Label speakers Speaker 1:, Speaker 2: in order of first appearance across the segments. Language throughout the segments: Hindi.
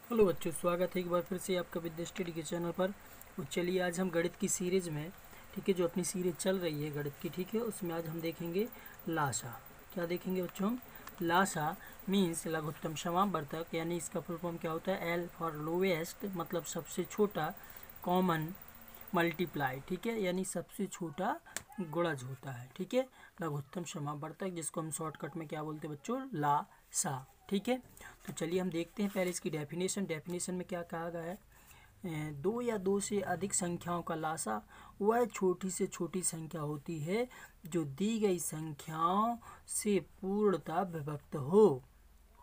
Speaker 1: हेलो बच्चों, स्वागत है एक बार फिर से आपका विद्या स्टडी के चैनल पर। तो चलिए आज हम गणित की सीरीज़ में, ठीक है, जो अपनी सीरीज चल रही है गणित की, ठीक है, उसमें आज हम देखेंगे लासा। क्या देखेंगे बच्चों हम? लासा मीन्स लघुत्तम समावर्तक, यानी इसका फुल फॉर्म क्या होता है? एल फॉर लोवेस्ट, मतलब सबसे छोटा, कॉमन मल्टीप्लाई, ठीक है, यानी सबसे छोटा गुणज होता है, ठीक है, लघुत्तम समावर्तक, जिसको हम शॉर्टकट में क्या बोलते हैं बच्चों? ला सा, ठीक है। तो चलिए हम देखते हैं पहले इसकी डेफिनेशन में क्या कहा गया है। दो या दो से अधिक संख्याओं का लासा वह छोटी से छोटी संख्या होती है जो दी गई संख्याओं से पूर्णतः विभक्त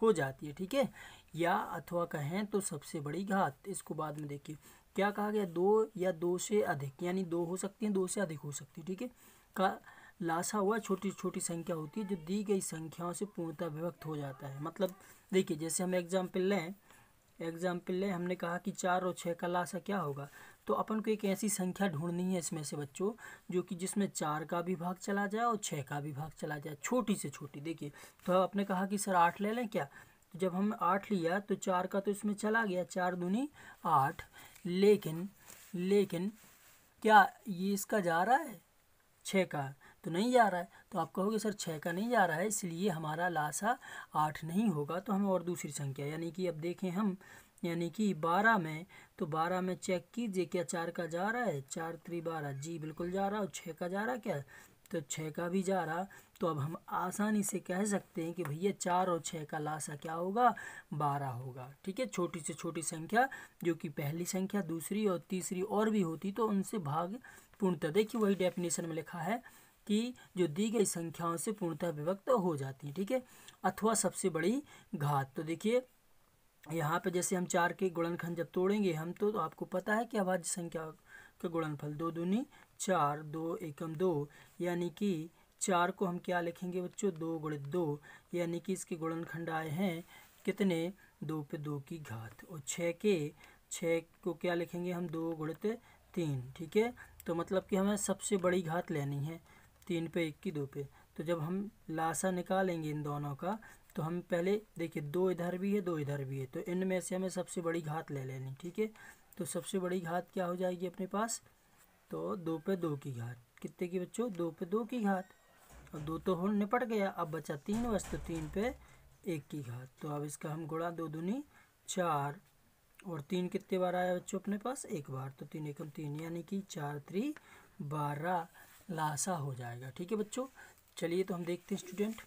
Speaker 1: हो जाती है, ठीक है, या अथवा कहें तो सबसे बड़ी घात। इसको बाद में देखिए क्या कहा गया, दो या दो से अधिक, यानी दो हो सकती हैं, दो से अधिक हो सकती है, ठीक है, का लासा हुआ छोटी छोटी संख्या होती है जो दी गई संख्याओं से पूर्णतः विभक्त हो जाता है। मतलब देखिए, जैसे हम एग्जाम्पल लें, हमने कहा कि 4 और 6 का लासा क्या होगा। तो अपन को एक ऐसी संख्या ढूंढनी है इसमें से बच्चों, जो कि जिसमें 4 का भी भाग चला जाए और 6 का भी भाग चला जाए, छोटी से छोटी। देखिए, तो आपने कहा कि सर 8 ले लें क्या? तो जब हम 8 लिया तो 4 का तो इसमें चला गया, 4 दूनी 8, लेकिन क्या ये इसका जा रहा है? 6 का तो नहीं जा रहा है। तो आप कहोगे सर 6 का नहीं जा रहा है, इसलिए हमारा लासा 8 नहीं होगा। तो हमें और दूसरी संख्या, यानी कि अब देखें हम, यानी कि 12 में, तो 12 में चेक कीजिए क्या 4 का जा रहा है? 4 3 12, जी बिल्कुल जा रहा है। और 6 का जा रहा है क्या? तो 6 का भी जा रहा। तो अब हम आसानी से कह सकते हैं कि भैया 4 और 6 का लासा क्या होगा? 12 होगा, ठीक है। छोटी से छोटी संख्या जो कि पहली संख्या, दूसरी और तीसरी और भी होती, तो उनसे भाग पूर्णतः, देखिए वही डेफिनेशन में लिखा है कि जो दी गई संख्याओं से पूर्णतः विभक्त हो जाती है, ठीक है, अथवा सबसे बड़ी घात। तो देखिए यहाँ पे जैसे हम 4 के गुणनखंड जब तोड़ेंगे हम, तो आपको पता है कि अभाज्य संख्या का गुणनफल 2 दूनी 4, 2 एकम 2, यानी कि 4 को हम क्या लिखेंगे बच्चों? 2 गुणित 2, यानी कि इसके गुणनखंड आए हैं कितने? 2 पे 2 की घात। और 6 को क्या लिखेंगे हम? 2 गुणित 3, ठीक है। तो मतलब कि हमें सबसे बड़ी घात लेनी है, 3 पे 1 की 2 पे। तो जब हम लासा निकालेंगे इन दोनों का, तो हम पहले देखिए 2 इधर भी है, 2 इधर भी है, तो इनमें से हमें सबसे बड़ी घात ले लेनी, ठीक है। तो सबसे बड़ी घात क्या हो जाएगी अपने पास? तो 2 पे 2 की घात, कितने की बच्चों? 2 पे 2 की घात। और 2 तो हो निपट गया, अब बचा 3 बस, तो 3 पे 1 की घात। तो अब इसका हम गुणा 2 दूनी 4, और 3 कितने बार आया बच्चों अपने पास? एक बार। तो 3 एकम 3, यानी कि 4 3 12 लासा हो जाएगा, ठीक है बच्चों। चलिए तो हम देखते हैं स्टूडेंट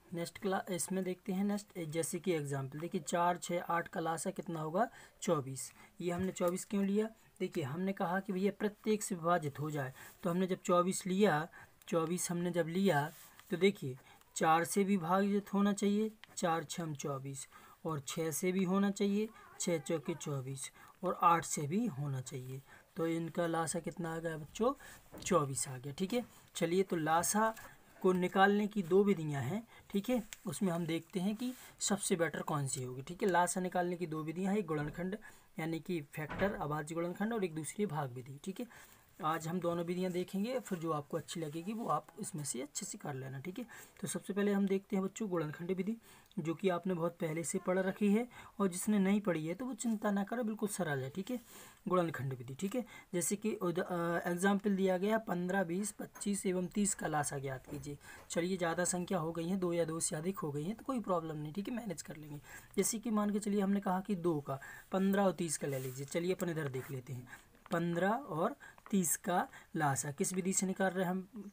Speaker 1: नेक्स्ट क्लास, इसमें देखते हैं नेक्स्ट, जैसे कि एग्जाम्पल देखिए 4 6 8 का लासा कितना होगा? 24। ये हमने 24 क्यों लिया? देखिए हमने कहा कि भैया प्रत्येक से विभाजित हो जाए। तो हमने जब 24 हमने जब लिया, तो देखिए 4 से भी विभाजित होना चाहिए, 4 6 24, और 6 से भी होना चाहिए, 6 चौके 24, और 8 से भी होना चाहिए। तो इनका लासा कितना आ गया बच्चों? 24 आ गया, ठीक है। चलिए तो लासा को निकालने की दो विधियां हैं, ठीक है, उसमें हम देखते हैं कि सबसे बेटर कौन सी होगी, ठीक है। लासा निकालने की दो विधियां हैं, एक गुणनखंड यानी कि फैक्टर अभाज्य गुणनखंड, और एक दूसरी भाग विधि, ठीक है। आज हम दोनों विधियां देखेंगे, फिर जो आपको अच्छी लगेगी वो आप इसमें से अच्छे से कर लेना, ठीक है। तो सबसे पहले हम देखते हैं बच्चों गुणनखंड विधि, जो कि आपने बहुत पहले से पढ़ रखी है, और जिसने नहीं पढ़ी है तो वो चिंता ना करे, बिल्कुल सरल है, ठीक है। गुणनखंड विधि, ठीक है। जैसे कि एग्जाम्पल दिया गया 15 20 25 एवं 30 का लासा ज्ञात कीजिए। चलिए ज़्यादा संख्या हो गई है, 2 या 2 से अधिक हो गई है, तो कोई प्रॉब्लम नहीं, ठीक है, मैनेज कर लेंगे। जैसे कि मान के चलिए हमने कहा कि 2 का 15 और 30 का ले लीजिए। चलिए अपन इधर देख लेते हैं, 15 और 30 का लासा किस विधि से निकाल रहे हैं हम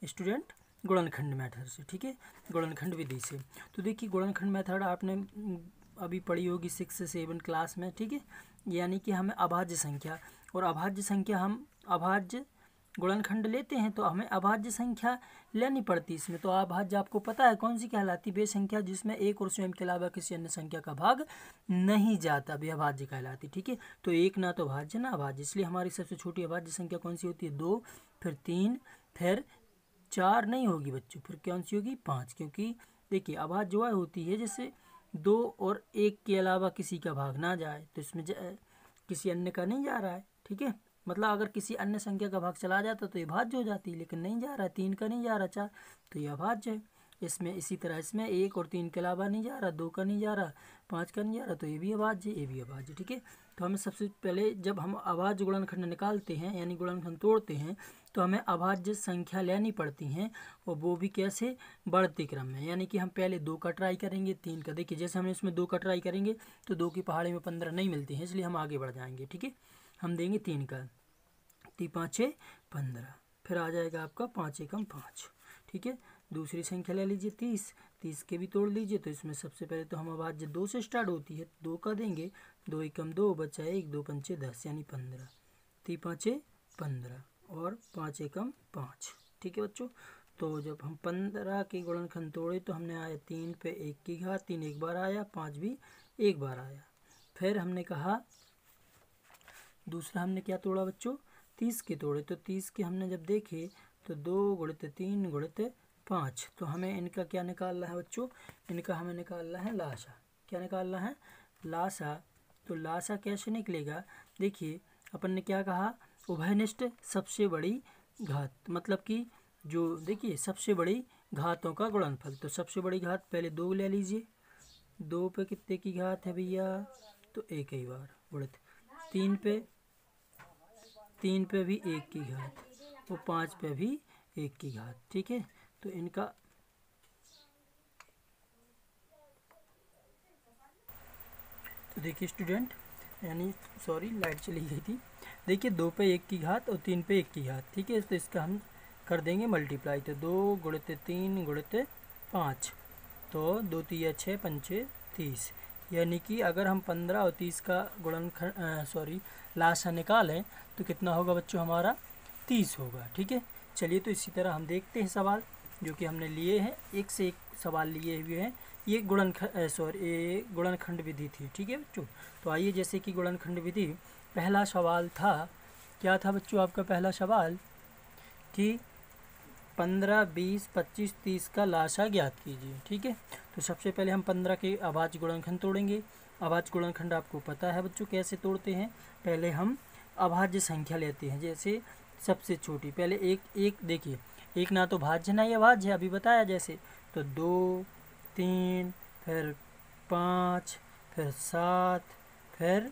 Speaker 1: स्टूडेंट? गुणनखंड मेथड से, ठीक है, गुणनखंड विधि से। तो देखिए गुणनखंड मेथड आपने अभी पढ़ी होगी 6 से 7 क्लास में, ठीक है। यानी कि हमें अभाज्य संख्या, और अभाज्य संख्या हम अभाज्य गुणनखंड लेते हैं तो हमें अभाज्य संख्या लेनी पड़ती है इसमें। तो अभाज्य आपको पता है कौन सी कहलाती? वे संख्या जिसमें एक और स्वयं के अलावा किसी अन्य संख्या का भाग नहीं जाता, वे अभाज्य कहलाती, ठीक है। तो एक ना तो भाज्य ना अभाज्य, इसलिए हमारी सबसे छोटी अभाज्य संख्या कौन सी होती है? 2, फिर 3, फिर 4 नहीं होगी बच्चों, फिर कौन सी होगी? 5। क्योंकि देखिए अभाज्य वह होती है जैसे 2 और 1 के अलावा किसी का भाग ना जाए, तो इसमें किसी अन्य का नहीं जा रहा है, ठीक है। मतलब अगर किसी अन्य संख्या का भाग चला जाता तो ये भाज्य हो जाती, लेकिन नहीं जा रहा है, 3 का नहीं जा रहा, 4, तो ये अभाज्य है। इसमें इसी तरह इसमें 1 और 3 के अलावा नहीं जा रहा, 2 का नहीं जा रहा, 5 का नहीं जा रहा, तो ये भी अभाज्य, ये भी अभाज्य। ठीक है, तो हमें सबसे पहले जब हम अभाज्य गुणनखंड निकालते हैं यानी गुणनखंड तोड़ते हैं तो हमें अभाज्य संख्या लेनी पड़ती हैं, और वो भी कैसे, बढ़ते क्रम में। यानी कि हम पहले 2 का ट्राई करेंगे, 3 का। देखिए जैसे हम इसमें 2 का ट्राई करेंगे तो 2 की पहाड़ी में 15 नहीं मिलती हैं, इसलिए हम आगे बढ़ जाएंगे। ठीक है, हम देंगे 3 का, 3 5 15, फिर आ जाएगा आपका 5 एकम 5। ठीक है, दूसरी संख्या ले लीजिए 30, 30 के भी तोड़ लीजिए। तो इसमें सबसे पहले तो हम अभाज्य 2 से स्टार्ट होती है, 2 का देंगे, 2 एकम 2 बचा 1, 2 पंचे 10 यानी 15, 3 5 15 और 5 एकम 5। ठीक है बच्चों, तो जब हम 15 के गुणनखंड तोड़े तो हमने आया 3 पे 1 की घात, 3 एक बार आया, 5 भी एक बार आया। फिर हमने कहा दूसरा हमने क्या तोड़ा बच्चों, 30 के तोड़े। तो 30 के हमने जब देखे तो 2 गुणित 3 गुणित 5, तो हमें इनका क्या निकालना है बच्चों, इनका हमें निकालना है लासा। क्या निकालना है, लासा। तो लासा कैसे निकलेगा, देखिए अपन ने क्या कहा, उभयनिष्ठ सबसे बड़ी घात, मतलब कि जो देखिए सबसे बड़ी घातों का गुणनफल। तो सबसे बड़ी घात पहले 2 ले लीजिए, 2 पे कितने की घात है भैया, तो 1 ही बार गुणित 3 पे भी 1 की घात, और 5 पे भी 1 की घात। ठीक है, तो इनका तो देखिए स्टूडेंट, यानी सॉरी लाइट चली गई थी। देखिए 2 पे 1 की घात और 3 पे 1 की घात। ठीक है, तो इसका हम कर देंगे मल्टीप्लाई। तो 2 गुणित 3 गुणित 5, तो 2 3 6 पंचे 30। यानी कि अगर हम 15 और 30 का गुणनखंड लासा निकालें तो कितना होगा बच्चों, हमारा 30 होगा। ठीक है, चलिए तो इसी तरह हम देखते हैं सवाल जो कि हमने लिए हैं, एक से एक सवाल लिए हुए हैं। ये गुणनखंड विधि थी। ठीक है बच्चों, तो आइए जैसे कि गुणनखंड विधि, पहला सवाल था, क्या था बच्चों आपका पहला सवाल, कि 15 20 25 30 का लासा ज्ञात कीजिए। ठीक है, तो सबसे पहले हम 15 के अभाज्य गुणनखंड तोड़ेंगे। अभाज्य गुणनखंड आपको पता है बच्चों कैसे तोड़ते हैं, पहले हम अभाज्य संख्या लेते हैं, जैसे सबसे छोटी पहले एक देखिए, एक ना तो भाज्य ना ही अभाज्य, अभी बताया जैसे, तो 2 3 फिर 5 फिर 7 फिर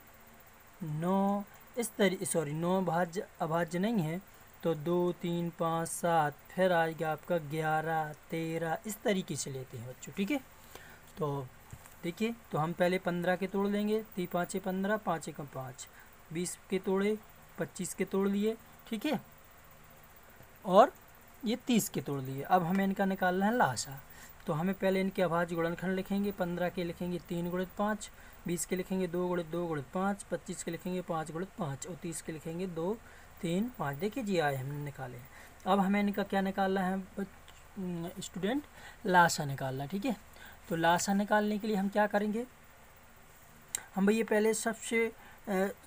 Speaker 1: 9, इस तरीके 9 भाज्य अभाज्य नहीं है, तो 2 3 5 7 फिर आएगा आपका 11 13, इस तरीके से लेते हैं बच्चों। ठीक है, तो देखिए, तो हम पहले 15 के तोड़ लेंगे, 3 5 15, 5 एकम 5, 20 के तोड़े, 25 के तोड़ लिए। ठीक है, और ये 30 के तोड़ लिए। अब हमें इनका निकालना है लासा। तो हमें पहले इनके अभाज्य गुणनखंड लिखेंगे। 15 के लिखेंगे 3 गुणित 5, 20 के लिखेंगे 2 गुणित 2 गुणित 5, 25 के लिखेंगे 5 गुणित 5, और 30 के लिखेंगे 2 3 5। देखिए जी आए हमने निकाले। अब हमें इनका क्या निकालना है स्टूडेंट, लासा निकालना। ठीक है, तो लासा निकालने के लिए हम क्या करेंगे, हम भैया पहले सबसे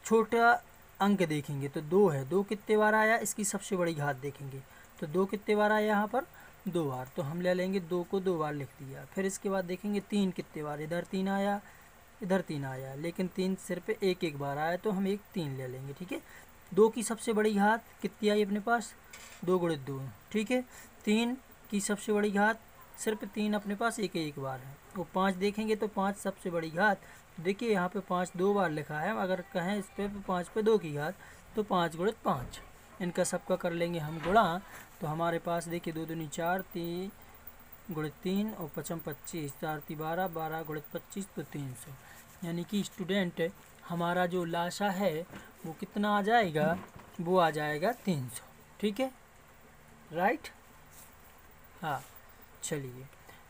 Speaker 1: छोटा अंक देखेंगे। तो 2 है, 2 कितने बार आया, इसकी सबसे बड़ी घात देखेंगे। तो 2 कितने बार आया यहाँ पर, 2 बार, तो हम ले लेंगे 2 को 2 बार लिख दिया। फिर इसके बाद देखेंगे 3 कितने बार, इधर 3 आया, इधर 3 आया, लेकिन 3 सिर्फ एक बार आया, तो हम 3 ले लेंगे। ठीक है, 2 की सबसे बड़ी घात कितनी आई अपने पास, 2 गुणित 2। ठीक है, 3 की सबसे बड़ी घात सिर्फ 3 अपने पास एक बार है। और 5 देखेंगे तो 5 सबसे बड़ी घात, देखिए यहाँ पे 5 2 बार लिखा है, अगर कहें इस पे 5 पे 2 की घात, तो 5 गुणित 5। इनका सबका कर लेंगे हम गुणा, तो हमारे पास देखिए 2 दूनी 4, 3 गुणित 3 और 5 25, 4 3 12, 12 गुणित 25, तो 300। यानी कि स्टूडेंट हमारा जो लासा है वो कितना आ जाएगा, वो आ जाएगा 300। ठीक है, राइट। हाँ, चलिए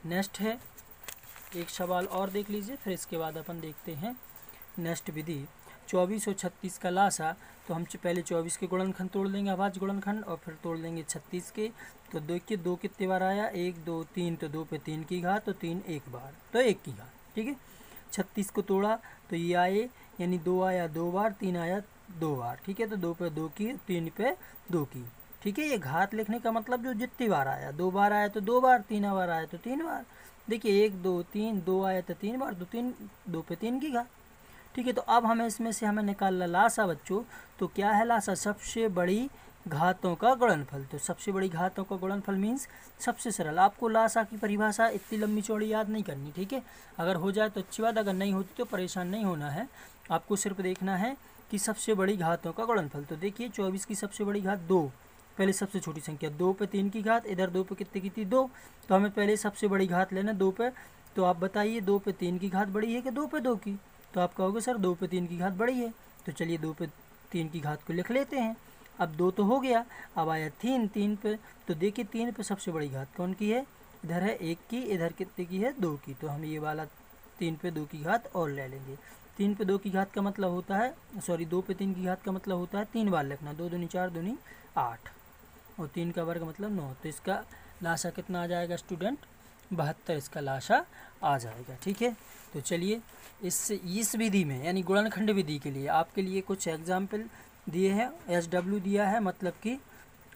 Speaker 1: नेक्स्ट है, एक सवाल और देख लीजिए, फिर इसके बाद अपन देखते हैं नेक्स्ट विधि। 24 और 36 का लासा, तो हम पहले 24 के गुणनखंड तोड़ लेंगे, अभाज्य गुणनखंड, और फिर तोड़ लेंगे 36 के। तो देखिए 2 कितने बार आया, 1 2 3, तो 2 पे 3 की घात, तो 3 एक बार, तो 1 की घात। ठीक है, 36 को तोड़ा तो ये आए, यानी 2 आया 2 बार, 3 आया 2 बार। ठीक है, तो 2 पे 2 की, 3 पे 2 की। ठीक है, ये घात लिखने का मतलब जो जितनी बार आया, 2 बार आया तो 2 बार, 3 बार आया तो 3 बार। देखिए 1 2 3, 2 आया तो 3 बार, तो 2 पे 3 की घात। ठीक है, तो अब हमें इसमें से हमें निकालना लासा बच्चों। तो क्या है लासा, सबसे बड़ी घातों का गुणनफल। तो सबसे बड़ी घातों का गुणनफल मीन्स सबसे सरल। आपको लासा की परिभाषा इतनी लंबी चौड़ी याद नहीं करनी, ठीक है। अगर हो जाए तो अच्छी बात, अगर नहीं होती तो परेशान नहीं होना है। आपको सिर्फ देखना है कि सबसे बड़ी घातों का गुणनफल। तो देखिए 24 की सबसे बड़ी घात 2, पहले सबसे छोटी संख्या 2 पे 3 की घात, इधर 2 पे कितने की थी 2, तो हमें पहले सबसे बड़ी घात लेना 2 पे। तो आप बताइए 2 पे 3 की घात बड़ी है कि 2 पे 2 की? तो आप कहोगे सर 2 पे 3 की घात बड़ी है। तो चलिए 2 पे 3 की घात को लिख लेते हैं। अब 2 तो हो गया, अब आया 3 पे। तो देखिए 3 पे सबसे बड़ी घात कौन की है? इधर है 1 की, इधर कितने की है 2 की। तो हम ये वाला 3 पे 2 की घात और ले लेंगे। 3 पे 2 की घात का मतलब होता है, सॉरी 2 पे 3 की घात का मतलब होता है 3 बार लिखना, 2 दूनी 4 दूनी 8 और 3 का वर्ग मतलब 9। तो इसका लाशा कितना आ जाएगा स्टूडेंट? 72 इसका लाशा आ जाएगा, ठीक है। तो चलिए इस विधि में यानी गुणनखंड विधि के लिए आपके लिए कुछ एग्जाम्पल दिए हैं, SW दिया है, मतलब कि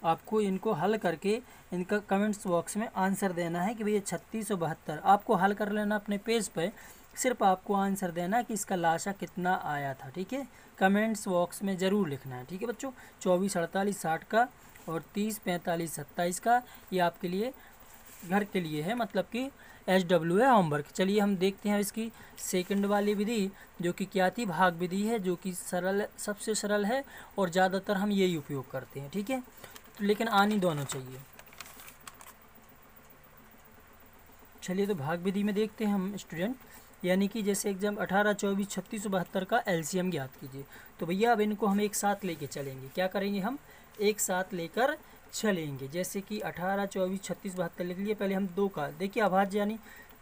Speaker 1: आपको इनको हल करके इनका कमेंट्स बॉक्स में आंसर देना है कि भैया 36 और 72 आपको हल कर लेना अपने पेज पे। सिर्फ आपको आंसर देना है कि इसका लाशा कितना आया था, ठीक है। कमेंट्स बॉक्स में ज़रूर लिखना है, ठीक है बच्चों। 24, 48, 60 का और 30, 45, 27 का ये आपके लिए घर के लिए है, मतलब कि SW है होमवर्क। चलिए हम देखते हैं इसकी सेकंड वाली विधि, जो कि क्या थी? भाग विधि है, जो कि सरल, सबसे सरल है और ज़्यादातर हम यही उपयोग करते हैं, ठीक है। तो लेकिन आनी दोनों चाहिए। चलिए तो भाग विधि में देखते हैं हम स्टूडेंट, यानी कि जैसे एग्जाम 18, 24, 36, 72 का LCM ज्ञात कीजिए। तो भैया अब इनको हम एक साथ लेके चलेंगे। क्या करेंगे? हम एक साथ लेकर चलेंगे। जैसे कि 18, 24, 36, 72 लिख लिए। पहले हम 2 का देखिए अभाज्य, यानी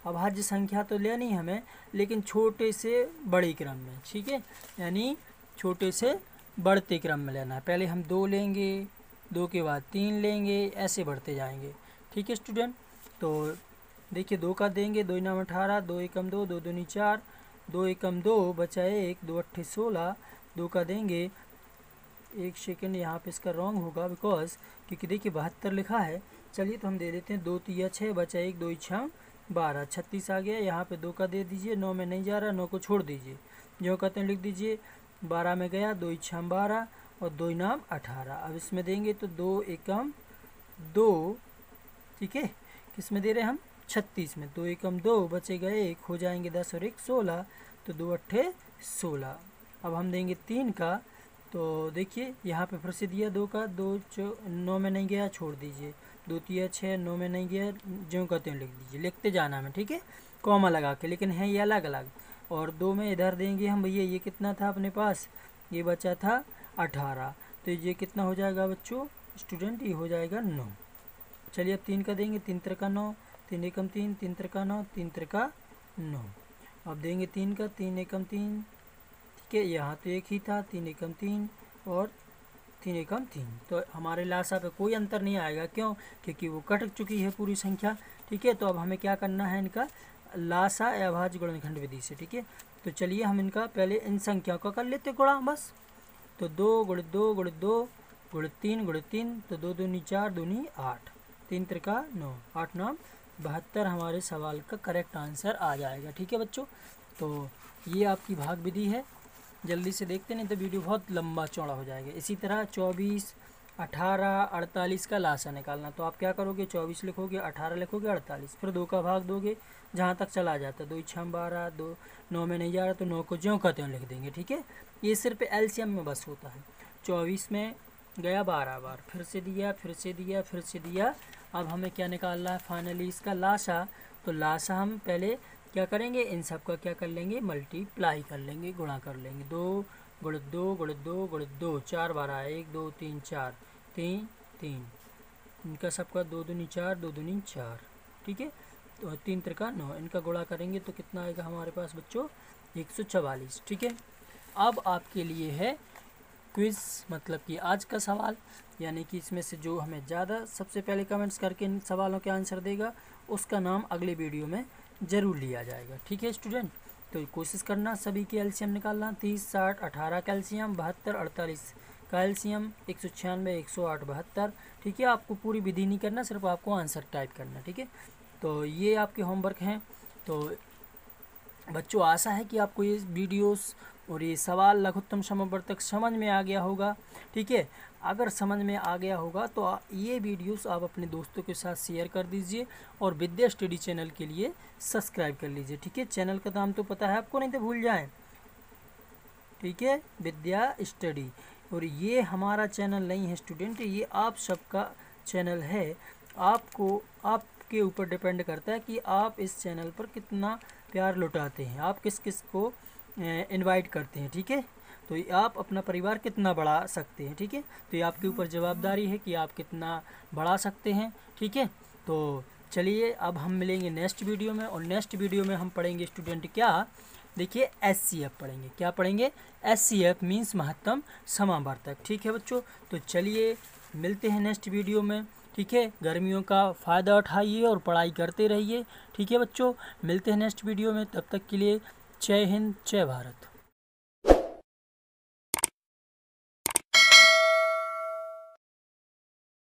Speaker 1: अभाज्य संख्या तो लेनी हमें, लेकिन छोटे से बड़े क्रम में, ठीक है। यानी छोटे से बढ़ते क्रम में लेना है। पहले हम 2 लेंगे, 2 के बाद 3 लेंगे, ऐसे बढ़ते जाएंगे, ठीक है स्टूडेंट। तो देखिए 2 का देंगे, 2 नाम 18, 2 एकम 2, 2 दूनी 4, 2 एकम 2 बचा 1, 2 अट्ठे 16। 2 का देंगे, एक सेकंड यहाँ पे इसका रॉन्ग होगा बिकॉज क्योंकि देखिए 72 लिखा है। चलिए तो हम दे देते हैं 2 तिया 6 बचा 1, 2 6 12, 36 आ गया। यहाँ पे 2 का दे दीजिए, 9 में नहीं जा रहा, 9 को छोड़ दीजिए, जो कहते हैं लिख दीजिए। 12 में गया, 2 6 12 और 2 नाम 18। अब इसमें देंगे तो 2 एकम 2, ठीक है। किस में दे रहे हैं हम? 36 में। 2 एकम 2 बचेगा 1, हो जाएंगे 10 और 1 16, तो 2 अट्ठे 16। अब हम देंगे 3 का। तो देखिए यहाँ पे फिर से दिया 2 का, 2 9 में नहीं गया, छोड़ दीजिए। 2 तिया 6, 9 में नहीं गया, जो कहते हैं लिख दीजिए, लिखते जाना हमें, ठीक है, कॉमा लगा के, लेकिन है ये अलग अलग। और 2 में इधर देंगे हम भैया, ये कितना था अपने पास? ये बचा था 18। तो ये कितना हो जाएगा बच्चों स्टूडेंट? ये हो जाएगा 9। चलिए अब 3 का देंगे, 3 त्रिका 9, 3 एकम 3, 3 त्रिका 9, 3 त्रिका 9। अब देंगे 3 का, 3 एकम 3, ठीक है। यहाँ तो एक ही था, 3 एकम 3 और 3 एकम 3। तो हमारे लाशा पे कोई अंतर नहीं आएगा, क्यों? क्योंकि वो कट चुकी है पूरी संख्या, ठीक है। तो अब हमें क्या करना है? इनका लाशा अभाज्य गुणनखंड विधि से, ठीक है। तो चलिए हम इनका पहले इन संख्याओं का कर लेते गुणा बस। तो 2 गुणित 2 गुणित 2 गुणित 3 गुणित 3, तो 2 दूनी 4 दूनी 8, 3 त्रिका 9, 8 9 72 हमारे सवाल का करेक्ट आंसर आ जाएगा, ठीक है बच्चों। तो ये आपकी भाग विधि है। जल्दी से देखते, नहीं तो वीडियो बहुत लंबा चौड़ा हो जाएगा। इसी तरह 24, 18, 48 का लाशा निकालना। तो आप क्या करोगे? 24 लिखोगे, 18 लिखोगे, 48, फिर 2 का भाग दोगे जहाँ तक चला जाता है। 2 6 12, 2 9 में नहीं जा रहा तो 9 को ज्यों कहते हैं लिख देंगे, ठीक है। ये सिर्फ LCM में बस होता है। 24 में गया 12 बार, फिर से दिया, फिर से दिया, फिर से दिया। अब हमें क्या निकालना है फाइनली? इसका लाशा। तो लाशा हम पहले क्या करेंगे? इन सब का क्या कर लेंगे? मल्टीप्लाई कर लेंगे, गुणा कर लेंगे। 2 गुणित 2 गुणित 2 गुणित 2, 4 बार आया, 1 2 3 4, 3 3, इनका सबका 2 दूनी 4, 2 दूनी 4, ठीक है। तो 3 त्रिका 9, इनका गुणा करेंगे तो कितना आएगा हमारे पास बच्चों? 144, ठीक है। अब आपके लिए है क्विज़, मतलब कि आज का सवाल, यानी कि इसमें से जो हमें ज़्यादा सबसे पहले कमेंट्स करके इन सवालों के आंसर देगा उसका नाम अगले वीडियो में ज़रूर लिया जाएगा, ठीक है स्टूडेंट। तो कोशिश करना सभी के LCM निकालना। 30, 60, 18 का LCM, 72, 48 का LCM, 196, 108, 72, ठीक है। आपको पूरी विधि नहीं करना, सिर्फ आपको आंसर टाइप करना, ठीक है। तो ये आपके होमवर्क हैं। तो बच्चों आशा है कि आपको ये वीडियोस और ये सवाल लघुत्तम समवर्तक समझ में आ गया होगा। ठीक है, अगर समझ में आ गया होगा तो ये वीडियोस आप अपने दोस्तों के साथ शेयर कर दीजिए और विद्या स्टडी चैनल के लिए सब्सक्राइब कर लीजिए। ठीक है, चैनल का नाम तो पता है आपको, नहीं तो भूल जाएं। ठीक है, विद्या स्टडी। और ये हमारा चैनल नहीं है स्टूडेंट, ये आप सबका चैनल है। आपके ऊपर डिपेंड करता है कि आप इस चैनल पर कितना प्यार लुटाते हैं, आप किस किस को इनवाइट करते हैं। ठीक है, तो आप अपना परिवार कितना बढ़ा सकते हैं। ठीक है, तो ये आपके ऊपर जवाबदारी है कि आप कितना बढ़ा सकते हैं। ठीक है, तो चलिए अब हम मिलेंगे नेक्स्ट वीडियो में, और नेक्स्ट वीडियो में हम पढ़ेंगे स्टूडेंट क्या, देखिए SCF पढ़ेंगे। क्या पढ़ेंगे? SCF मीन्स महत्तम समावर्तक। ठीक है बच्चों, तो चलिए मिलते हैं नेक्स्ट वीडियो में। ठीक है, गर्मियों का फ़ायदा उठाइए और पढ़ाई करते रहिए। ठीक है बच्चों, मिलते हैं नेक्स्ट वीडियो में, तब तक के लिए जय हिंद, जय भारत।